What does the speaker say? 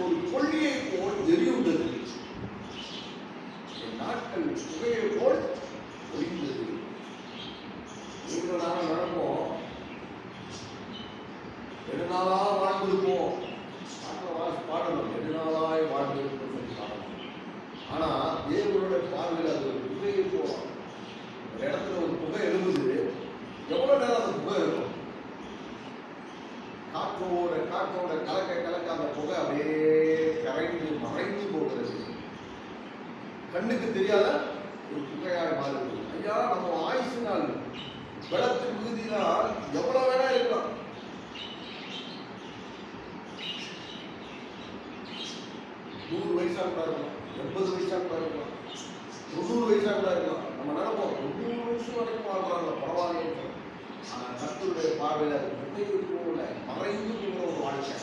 ஒரு கொள்ளியை போல் எரியுண்டது. என் நாட்கள் புகையை போல் ஒளிந்தது. நீங்கள் நாங்கள் நடப்போம், நெடுநாளா வாழ்ந்திருப்போம், பாடணும், நெடுநாளாய் வாழ்ந்திருப்போம் சொல்லி பாடணும். ஆனா தேவனுடைய பார்வையில் அது ஒரு புகையை போகும். ஒரு இடத்துல ஒரு புகை எழுதுது, எவ்வளவு நேரம் அந்த புகை இருக்கும்? காற்றோட கலக்க அந்த புகை அப்படியே கரைந்து மறைந்து போகிறது. கண்ணுக்கு தெரியாத ஒரு புகையாக மாறுது. ஐயா, நம்ம ஆயுசினால் வெள்ளத்தின் மிகுதியினால் எவ்வளவு வேணா இருக்கலாம். 100 வயசா கூட இருக்கலாம், 80 வயசா கூட இருக்கலாம், 90 வயசா கூட இருக்கலாம். நம்ம நினைப்போம் 90 வருஷம் வரைக்கும் வாழ்றாங்க, பரவாயில்லை. ஆனா கர்த்தருடைய பார்வையில் அது புகையை போல மறைந்து போகிற ஒரு வாழ்க்கை.